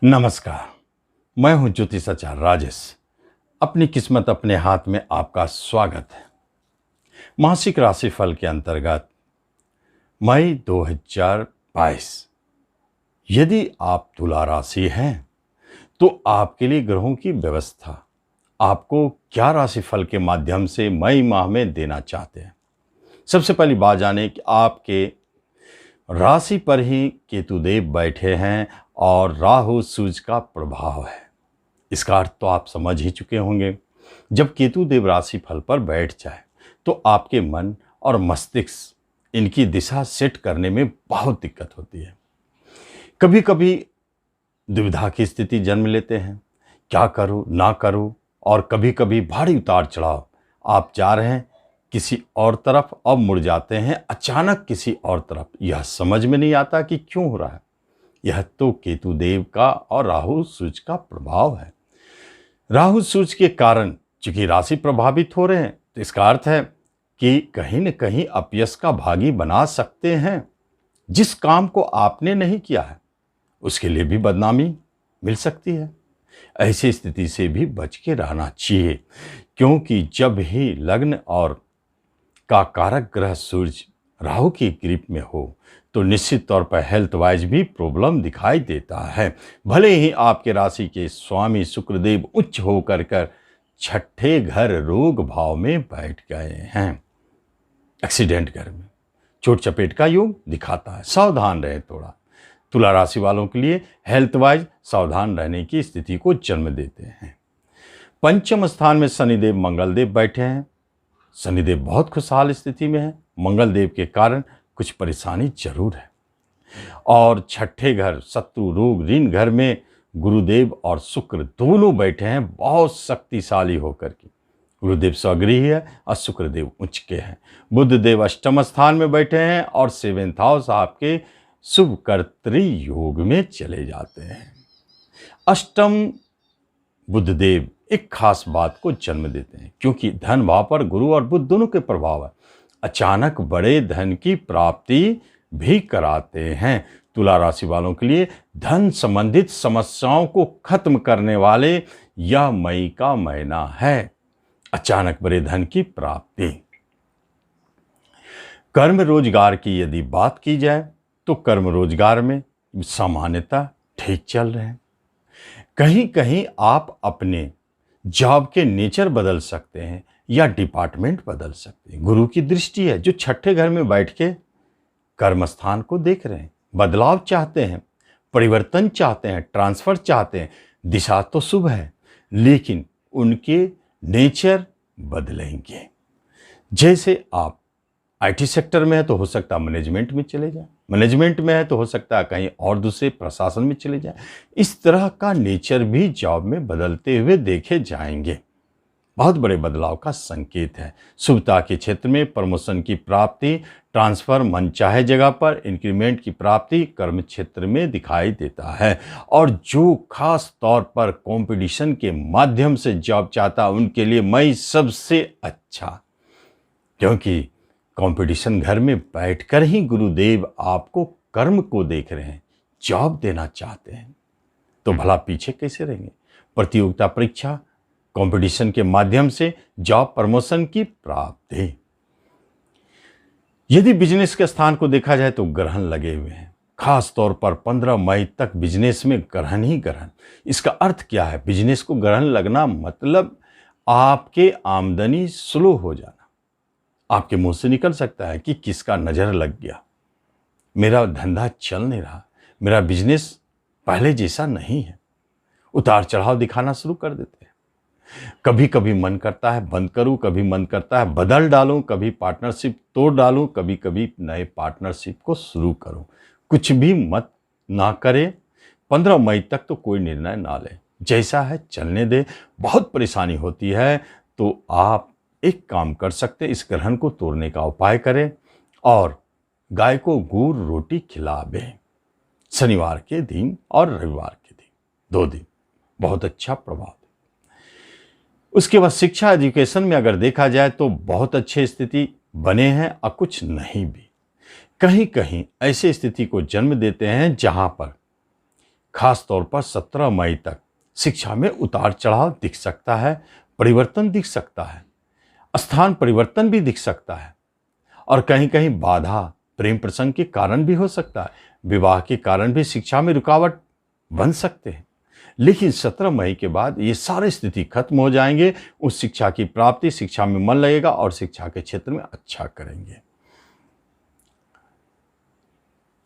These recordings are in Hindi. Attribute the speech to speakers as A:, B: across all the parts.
A: नमस्कार। मैं हूं ज्योतिषाचार्य राजेश। अपनी किस्मत अपने हाथ में आपका स्वागत है। मासिक राशिफल के अंतर्गत मई 2022। यदि आप तुला राशि हैं तो आपके लिए ग्रहों की व्यवस्था आपको क्या राशिफल के माध्यम से मई माह में देना चाहते हैं। सबसे पहली बात जाने कि आपके राशि पर ही केतुदेव बैठे हैं और राहु सूर्य का प्रभाव है। इसका अर्थ तो आप समझ ही चुके होंगे। जब केतुदेव राशि फल पर बैठ जाए तो आपके मन और मस्तिष्क इनकी दिशा सेट करने में बहुत दिक्कत होती है। कभी कभी दुविधा की स्थिति जन्म लेते हैं, क्या करूं ना करूं, और कभी कभी भारी उतार चढ़ाव। आप जा रहे हैं किसी और तरफ, अब मुड़ जाते हैं अचानक किसी और तरफ। यह समझ में नहीं आता कि क्यों हो रहा है। यह तो केतुदेव का और राहु सूर्य का प्रभाव है। राहु सूर्य के कारण चूंकि राशि प्रभावित हो रहे हैं तो इसका अर्थ है कि कहीं न कहीं अपयश का भागी बना सकते हैं। जिस काम को आपने नहीं किया है उसके लिए भी बदनामी मिल सकती है। ऐसी स्थिति से भी बच के रहना चाहिए, क्योंकि जब ही लग्न और का कारक ग्रह सूर्य राहु की ग्रिप में हो तो निश्चित तौर पर हेल्थ वाइज भी प्रॉब्लम दिखाई देता है। भले ही आपके राशि के स्वामी शुक्रदेव उच्च होकर कर छठे घर रोग भाव में बैठ गए हैं। एक्सीडेंट घर में चोट चपेट का योग दिखाता है। सावधान रहे थोड़ा। तुला राशि वालों के लिए हेल्थ वाइज सावधान रहने की स्थिति को जन्म देते हैं। पंचम स्थान में शनिदेव मंगलदेव बैठे हैं। शनिदेव बहुत खुशहाल स्थिति में है। मंगलदेव के कारण कुछ परेशानी जरूर है। और छठे घर शत्रु रोग ऋण घर में गुरुदेव और शुक्र दोनों बैठे हैं बहुत शक्तिशाली होकर के। गुरुदेव स्वगृही है और शुक्रदेव उच्च के हैं। बुधदेव अष्टम स्थान में बैठे हैं और सेवेंथ हाउस आपके शुभ कर्तृ योग में चले जाते हैं। अष्टम बुधदेव एक खास बात को जन्म देते हैं, क्योंकि धन भाव पर गुरु और बुध दोनों के प्रभाव है। अचानक बड़े धन की प्राप्ति भी कराते हैं। तुला राशि वालों के लिए धन संबंधित समस्याओं को खत्म करने वाले यह मई का महीना है। अचानक बड़े धन की प्राप्ति। कर्म रोजगार की यदि बात की जाए तो कर्म रोजगार में सामान्यतः ठीक चल रहे हैं। कहीं कहीं आप अपने जॉब के नेचर बदल सकते हैं या डिपार्टमेंट बदल सकते हैं। गुरु की दृष्टि है जो छठे घर में बैठ के कर्मस्थान को देख रहे हैं। बदलाव चाहते हैं, परिवर्तन चाहते हैं, ट्रांसफर चाहते हैं। दिशा तो शुभ है लेकिन उनके नेचर बदलेंगे। जैसे आप आईटी सेक्टर में है तो हो सकता है मैनेजमेंट में चले जाए, मैनेजमेंट में है तो हो सकता है कहीं और दूसरे प्रशासन में चले जाए। इस तरह का नेचर भी जॉब में बदलते हुए देखे जाएंगे। बहुत बड़े बदलाव का संकेत है। शुभता के क्षेत्र में प्रमोशन की प्राप्ति, ट्रांसफर मनचाहे जगह पर, इंक्रीमेंट की प्राप्ति कर्म क्षेत्र में दिखाई देता है। और जो खास तौर पर कंपटीशन के माध्यम से जॉब चाहता उनके लिए मई सबसे अच्छा, क्योंकि कंपटीशन घर में बैठकर ही गुरुदेव आपको कर्म को देख रहे हैं, जॉब देना चाहते हैं तो भला पीछे कैसे रहेंगे। प्रतियोगिता परीक्षा, कंपटीशन के माध्यम से जॉब प्रमोशन की प्राप्ति। यदि बिजनेस के स्थान को देखा जाए तो ग्रहण लगे हुए हैं। खास तौर पर 15 मई तक बिजनेस में ग्रहण ही ग्रहण। इसका अर्थ क्या है? बिजनेस को ग्रहण लगना मतलब आपके आमदनी स्लो हो जाना। आपके मुंह से निकल सकता है कि किसका नजर लग गया, मेरा धंधा चल नहीं रहा, मेरा बिजनेस पहले जैसा नहीं है। उतार चढ़ाव दिखाना शुरू कर देते हैं। कभी कभी मन करता है बंद करूं, कभी मन करता है बदल डालूं, कभी पार्टनरशिप तोड़ डालूं, कभी कभी नए पार्टनरशिप को शुरू करूं। कुछ भी मत ना करें। 15 मई तक तो कोई निर्णय ना ले, जैसा है चलने दे। बहुत परेशानी होती है तो आप एक काम कर सकते, इस ग्रहण को तोड़ने का उपाय करें और गाय को गुड़ रोटी खिलावे। शनिवार के दिन और रविवार के दिन, 2 दिन बहुत अच्छा प्रभाव है। उसके बाद शिक्षा एजुकेशन में अगर देखा जाए तो बहुत अच्छे स्थिति बने हैं और कुछ नहीं भी। कहीं कहीं ऐसे स्थिति को जन्म देते हैं जहां पर खास तौर पर 17 मई तक शिक्षा में उतार चढ़ाव दिख सकता है, परिवर्तन दिख सकता है, स्थान परिवर्तन भी दिख सकता है और कहीं कहीं बाधा प्रेम प्रसंग के कारण भी हो सकता है। विवाह के कारण भी शिक्षा में रुकावट बन सकते हैं। लेकिन 17 मई के बाद ये सारी स्थिति खत्म हो जाएंगे। उस शिक्षा की प्राप्ति, शिक्षा में मन लगेगा और शिक्षा के क्षेत्र में अच्छा करेंगे।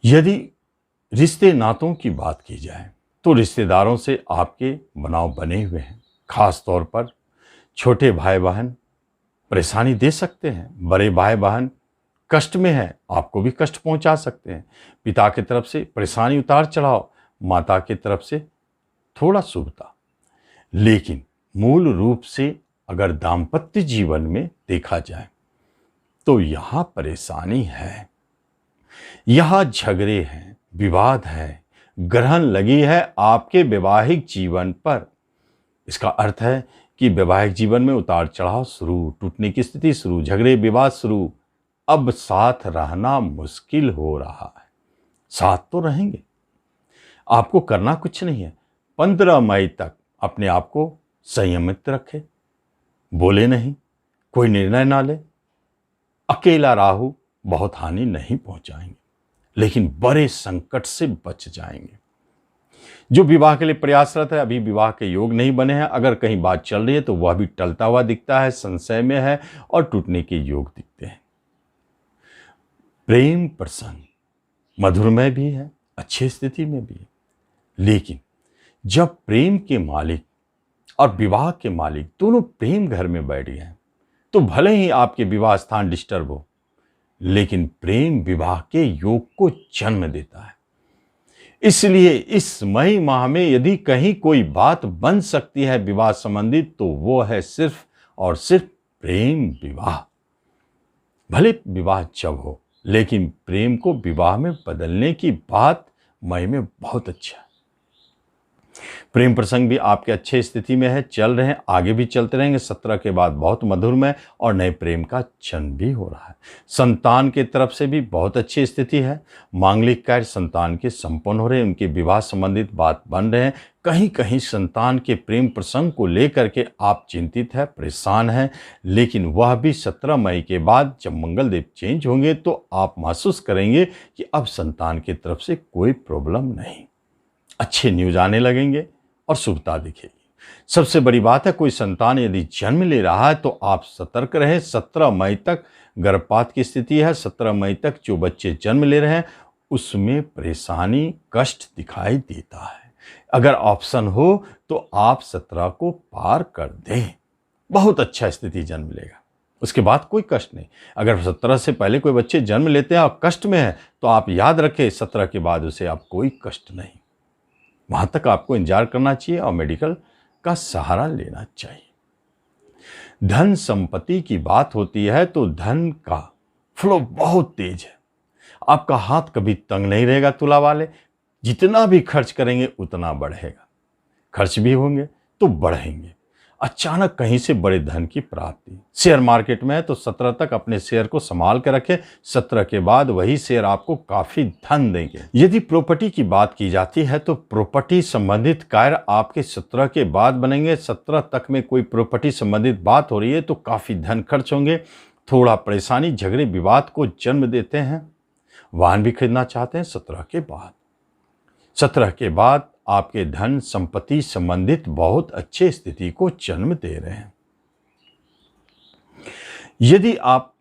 A: यदि रिश्ते नातों की बात की जाए तो रिश्तेदारों से आपके बनाव बने हुए हैं। खास तौर पर छोटे भाई बहन परेशानी दे सकते हैं, बड़े भाई बहन कष्ट में है, आपको भी कष्ट पहुंचा सकते हैं। पिता की तरफ से परेशानी उतार चढ़ाव, माता की तरफ से थोड़ा शुभता। लेकिन मूल रूप से अगर दाम्पत्य जीवन में देखा जाए तो यहां परेशानी है, यहां झगड़े हैं, विवाद है, ग्रहण लगी है आपके वैवाहिक जीवन पर। इसका अर्थ है कि वैवाहिक जीवन में उतार चढ़ाव शुरू, टूटने की स्थिति शुरू, झगड़े विवाद शुरू। अब साथ रहना मुश्किल हो रहा है। साथ तो रहेंगे, आपको करना कुछ नहीं है। 15 मई तक अपने आप को संयमित रखें, बोले नहीं, कोई निर्णय ना ले। अकेला राहु बहुत हानि नहीं पहुंचाएंगे, लेकिन बड़े संकट से बच जाएंगे। जो विवाह के लिए प्रयासरत है, अभी विवाह के योग नहीं बने हैं, अगर कहीं बात चल रही है तो वह भी टलता हुआ दिखता है, संशय में है और टूटने के योग दिखते हैं। प्रेम प्रसंग मधुरमय भी है, अच्छी स्थिति में भी है। लेकिन जब प्रेम के मालिक और विवाह के मालिक दोनों प्रेम घर में बैठ गए तो भले ही आपके विवाह स्थान डिस्टर्ब हो, लेकिन प्रेम विवाह के योग को जन्म देता है। इसलिए इस मई माह में यदि कहीं कोई बात बन सकती है विवाह संबंधित, तो वो है सिर्फ और सिर्फ प्रेम विवाह। भले विवाह जब हो, लेकिन प्रेम को विवाह में बदलने की बात मई में बहुत अच्छा है। प्रेम प्रसंग भी आपके अच्छे स्थिति में है, चल रहे हैं, आगे भी चलते रहेंगे। 17 के बाद बहुत मधुरमय और नए प्रेम का जन्म भी हो रहा है। संतान की तरफ से भी बहुत अच्छी स्थिति है। मांगलिक कार्य संतान के संपन्न हो रहे हैं, उनके विवाह संबंधित बात बन रहे हैं। कहीं कहीं संतान के प्रेम प्रसंग को लेकर के आप चिंतित है, परेशान है, लेकिन वह भी 17 मई के बाद जब मंगलदेव चेंज होंगे तो आप महसूस करेंगे कि अब संतान की तरफ से कोई प्रॉब्लम नहीं, अच्छे न्यूज आने लगेंगे और शुभता दिखेगी। सबसे बड़ी बात है, कोई संतान यदि जन्म ले रहा है तो आप सतर्क रहें। 17 मई तक गर्भपात की स्थिति है। 17 मई तक जो बच्चे जन्म ले रहे हैं उसमें परेशानी, कष्ट दिखाई देता है। अगर ऑप्शन हो तो आप 17 को पार कर दें, बहुत अच्छा स्थिति जन्म लेगा, उसके बाद कोई कष्ट नहीं। अगर 17 से पहले कोई बच्चे जन्म लेते हैं और कष्ट में है तो आप याद रखें 17 के बाद उसे आप कोई कष्ट नहीं, वहां तक आपको इंतजार करना चाहिए और मेडिकल का सहारा लेना चाहिए। धन संपत्ति की बात होती है तो धन का फ्लो बहुत तेज है। आपका हाथ कभी तंग नहीं रहेगा। तुला वाले जितना भी खर्च करेंगे उतना बढ़ेगा, खर्च भी होंगे तो बढ़ेंगे। अचानक कहीं से बड़े धन की प्राप्ति। शेयर मार्केट में है तो 17 तक अपने शेयर को संभाल के रखें। 17 के बाद वही शेयर आपको काफी धन देंगे। यदि प्रॉपर्टी की बात की जाती है तो प्रॉपर्टी संबंधित कार्य आपके 17 के बाद बनेंगे। 17 तक में कोई प्रॉपर्टी संबंधित बात हो रही है तो काफी धन खर्च होंगे। थोड़ा परेशानी, झगड़े, विवाद को जन्म देते हैं। वाहन भी खरीदना चाहते हैं 17 के बाद। 17 के बाद आपके धन संपत्ति संबंधित बहुत अच्छे स्थिति को जन्म दे रहे हैं। यदि आप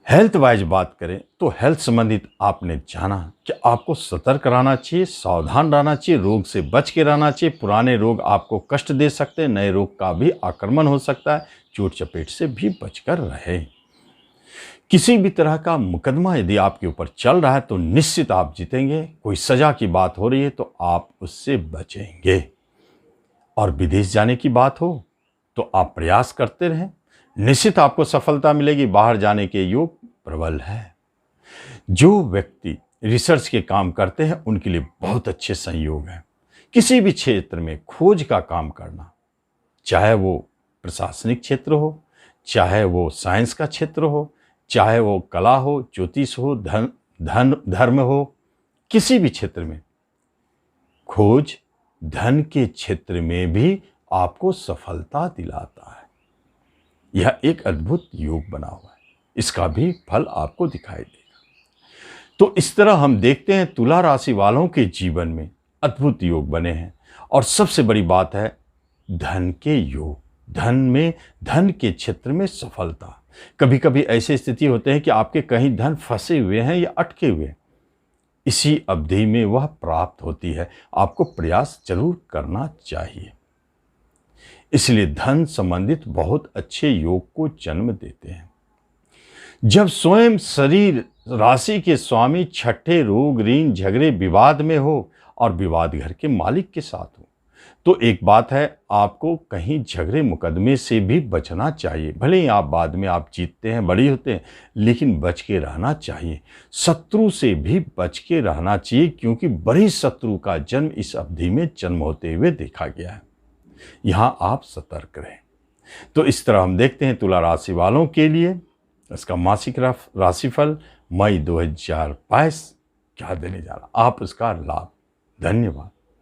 A: हेल्थ वाइज बात करें तो हेल्थ संबंधित आपने जाना कि आपको सतर्क रहना चाहिए, सावधान रहना चाहिए, रोग से बच के रहना चाहिए। पुराने रोग आपको कष्ट दे सकते हैं, नए रोग का भी आक्रमण हो सकता है। चोट चपेट से भी बचकर रहे। किसी भी तरह का मुकदमा यदि आपके ऊपर चल रहा है तो निश्चित आप जीतेंगे। कोई सजा की बात हो रही है तो आप उससे बचेंगे। और विदेश जाने की बात हो तो आप प्रयास करते रहें, निश्चित आपको सफलता मिलेगी। बाहर जाने के योग प्रबल है। जो व्यक्ति रिसर्च के काम करते हैं उनके लिए बहुत अच्छे संयोग हैं। किसी भी क्षेत्र में खोज का काम करना, चाहे वो प्रशासनिक क्षेत्र हो, चाहे वो साइंस का क्षेत्र हो, चाहे वो कला हो, ज्योतिष हो, धर्म हो, किसी भी क्षेत्र में खोज धन के क्षेत्र में भी आपको सफलता दिलाता है। यह एक अद्भुत योग बना हुआ है, इसका भी फल आपको दिखाई देगा। तो इस तरह हम देखते हैं तुला राशि वालों के जीवन में अद्भुत योग बने हैं। और सबसे बड़ी बात है धन के योग, धन के क्षेत्र में सफलता। कभी कभी ऐसी स्थिति होते हैं कि आपके कहीं धन फंसे हुए हैं या अटके हुए हैं, इसी अवधि में वह प्राप्त होती है। आपको प्रयास जरूर करना चाहिए। इसलिए धन संबंधित बहुत अच्छे योग को जन्म देते हैं। जब स्वयं शरीर राशि के स्वामी छठे रोग ऋण झगड़े विवाद में हो और विवाद घर के मालिक के साथ हो, तो एक बात है, आपको कहीं झगड़े मुकदमे से भी बचना चाहिए। भले ही आप बाद में आप जीतते हैं, बड़ी होते हैं, लेकिन बच के रहना चाहिए। शत्रु से भी बच के रहना चाहिए, क्योंकि बड़ी शत्रु का जन्म इस अवधि में जन्म होते हुए देखा गया है। यहाँ आप सतर्क रहें। तो इस तरह हम देखते हैं तुला राशि वालों के लिए इसका मासिक राशिफल मई 2022 क्या देने जा रहा, आप उसका लाभ। धन्यवाद।